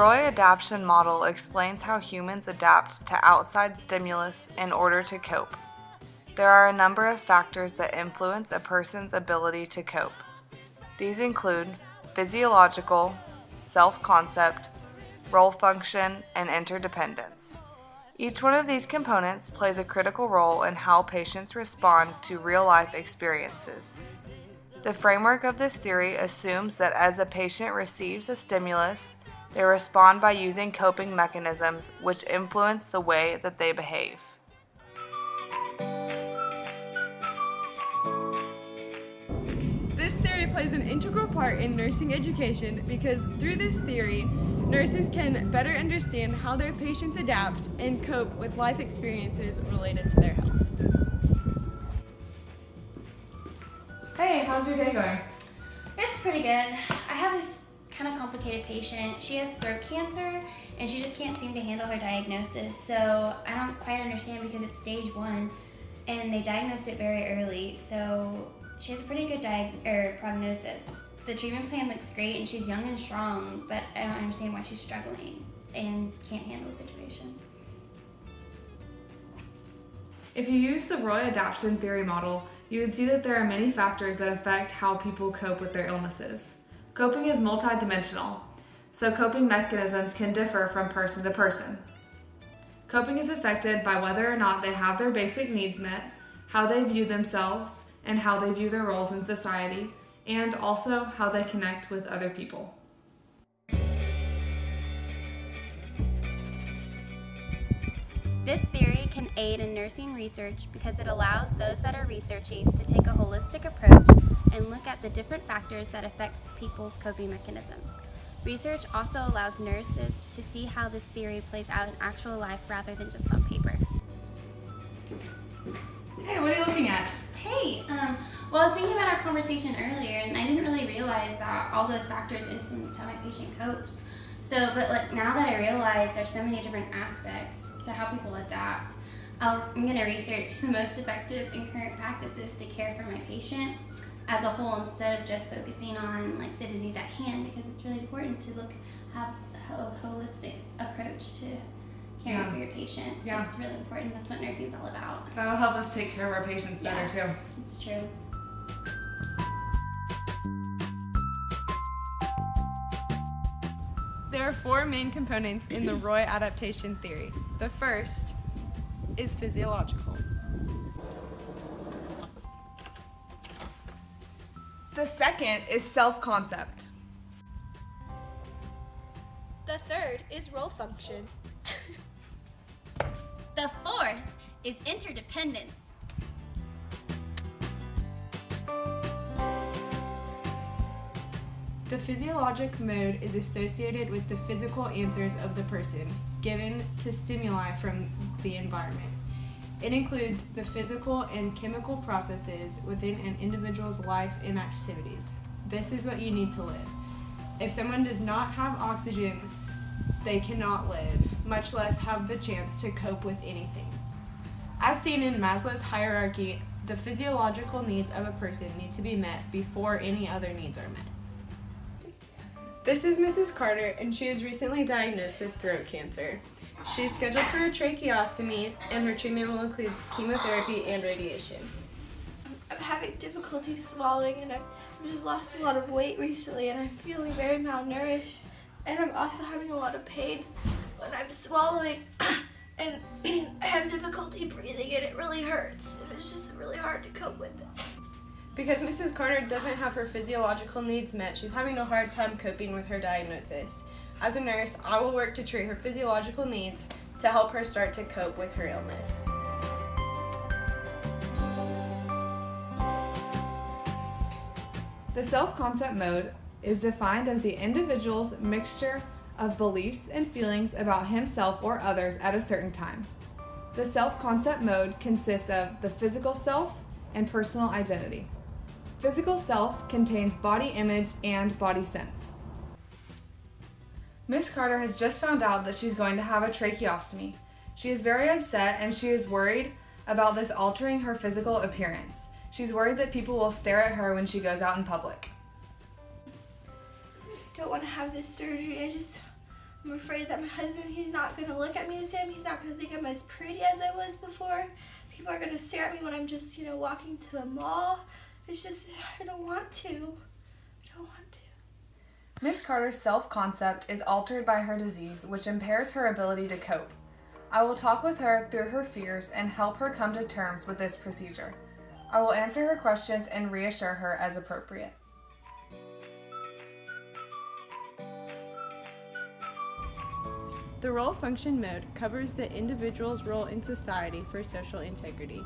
Roy adaptation model explains how humans adapt to outside stimulus in order to cope. There are a number of factors that influence a person's ability to cope. These include physiological, self-concept, role function, and interdependence. Each one of these components plays a critical role in how patients respond to real-life experiences. The framework of this theory assumes that as a patient receives a stimulus, they respond by using coping mechanisms which influence the way that they behave. This theory plays an integral part in nursing education because through this theory, nurses can better understand how their patients adapt and cope with life experiences related to their health. Hey, how's your day going? It's pretty good. I have this kind of complicated patient. She has throat cancer and she just can't seem to handle her diagnosis. So I don't quite understand because it's stage 1 and they diagnosed it very early. So she has a pretty good prognosis. The treatment plan looks great and she's young and strong, but I don't understand why she's struggling and can't handle the situation. If you use the Roy adaptation theory model, you would see that there are many factors that affect how people cope with their illnesses. Coping is multidimensional, so coping mechanisms can differ from person to person. Coping is affected by whether or not they have their basic needs met, how they view themselves, and how they view their roles in society, and also how they connect with other people. This theory can aid in nursing research because it allows those that are researching to take a holistic approach and look at the different factors that affect people's coping mechanisms. Research also allows nurses to see how this theory plays out in actual life rather than just on paper. Hey, what are you looking at? Hey, well, I was thinking about our conversation earlier, and I didn't really realize that all those factors influence how my patient copes. But now that I realize there's so many different aspects to how people adapt, I'm going to research the most effective and current practices to care for my patient as a whole instead of just focusing on the disease at hand, because it's really important to have a holistic approach to caring for your patient. Yeah. It's really important. That's what nursing is all about. That'll help us take care of our patients better too. It's true. There are 4 main components in the Roy adaptation theory. The first is physiological. The second is self-concept. The third is role function. The fourth is interdependence. The physiologic mode is associated with the physical answers of the person given to stimuli from the environment. It includes the physical and chemical processes within an individual's life and activities. This is what you need to live. If someone does not have oxygen, they cannot live, much less have the chance to cope with anything. As seen in Maslow's hierarchy, the physiological needs of a person need to be met before any other needs are met. This is Mrs. Carter, and she was recently diagnosed with throat cancer. She's scheduled for a tracheostomy, and her treatment will include chemotherapy and radiation. I'm having difficulty swallowing, and I've just lost a lot of weight recently, and I'm feeling very malnourished. And I'm also having a lot of pain when I'm swallowing, and I have difficulty breathing, and it really hurts, and it's just really hard to cope with it. Because Mrs. Carter doesn't have her physiological needs met, she's having a hard time coping with her diagnosis. As a nurse, I will work to treat her physiological needs to help her start to cope with her illness. The self-concept mode is defined as the individual's mixture of beliefs and feelings about himself or others at a certain time. The self-concept mode consists of the physical self and personal identity. Physical self contains body image and body sense. Miss Carter has just found out that she's going to have a tracheostomy. She is very upset and she is worried about this altering her physical appearance. She's worried that people will stare at her when she goes out in public. I don't want to have this surgery. I'm afraid that my husband, he's not going to look at me the same. He's not going to think I'm as pretty as I was before. People are going to stare at me when I'm just, walking to the mall. It's just, I don't want to. I don't want to. Miss Carter's self-concept is altered by her disease, which impairs her ability to cope. I will talk with her through her fears and help her come to terms with this procedure. I will answer her questions and reassure her as appropriate. The role function mode covers the individual's role in society for social integrity.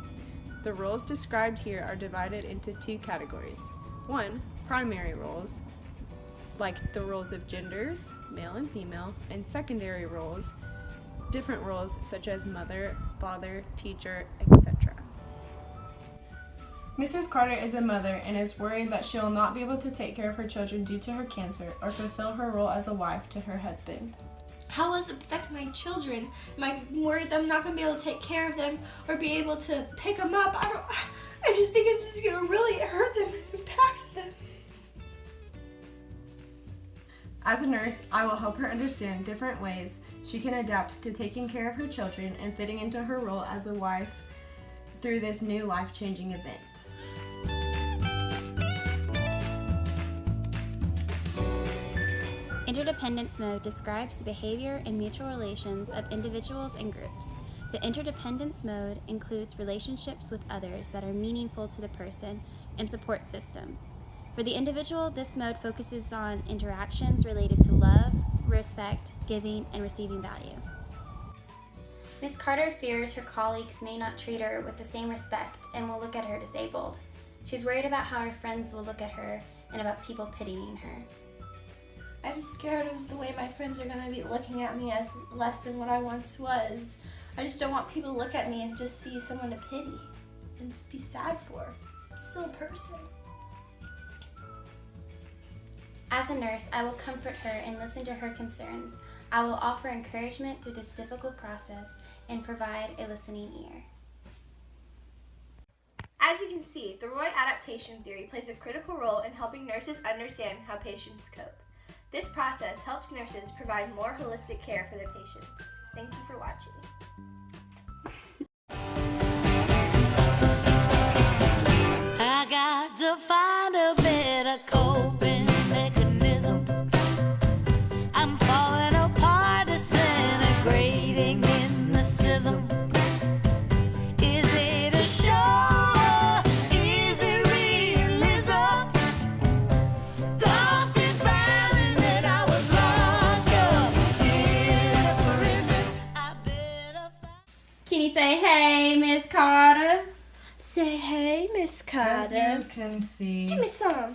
The roles described here are divided into two categories. 1, primary roles, like the roles of genders, male and female, and secondary roles, different roles such as mother, father, teacher, etc. Mrs. Carter is a mother and is worried that she will not be able to take care of her children due to her cancer or fulfill her role as a wife to her husband. How will this affect my children? Am I worried that I'm not going to be able to take care of them or be able to pick them up? I just think it's just going to really hurt them and impact them. As a nurse, I will help her understand different ways she can adapt to taking care of her children and fitting into her role as a wife through this new life-changing event. Interdependence mode describes the behavior and mutual relations of individuals and groups. The interdependence mode includes relationships with others that are meaningful to the person and support systems. For the individual, this mode focuses on interactions related to love, respect, giving, and receiving value. Ms. Carter fears her colleagues may not treat her with the same respect and will look at her disabled. She's worried about how her friends will look at her and about people pitying her. I'm scared of the way my friends are going to be looking at me as less than what I once was. I just don't want people to look at me and just see someone to pity and be sad for. I'm still a person. As a nurse, I will comfort her and listen to her concerns. I will offer encouragement through this difficult process and provide a listening ear. As you can see, the Roy adaptation theory plays a critical role in helping nurses understand how patients cope. This process helps nurses provide more holistic care for their patients. Thank you for watching. I got to find a better coping mechanism. I'm falling apart, disintegrating in the schism. Is it a show? Is it realism? Lost and found, and then I was locked up in a prison. I better find. Can you say, hey, Miss Carter? Say hey, Miss Carter. As you can see, Give me some.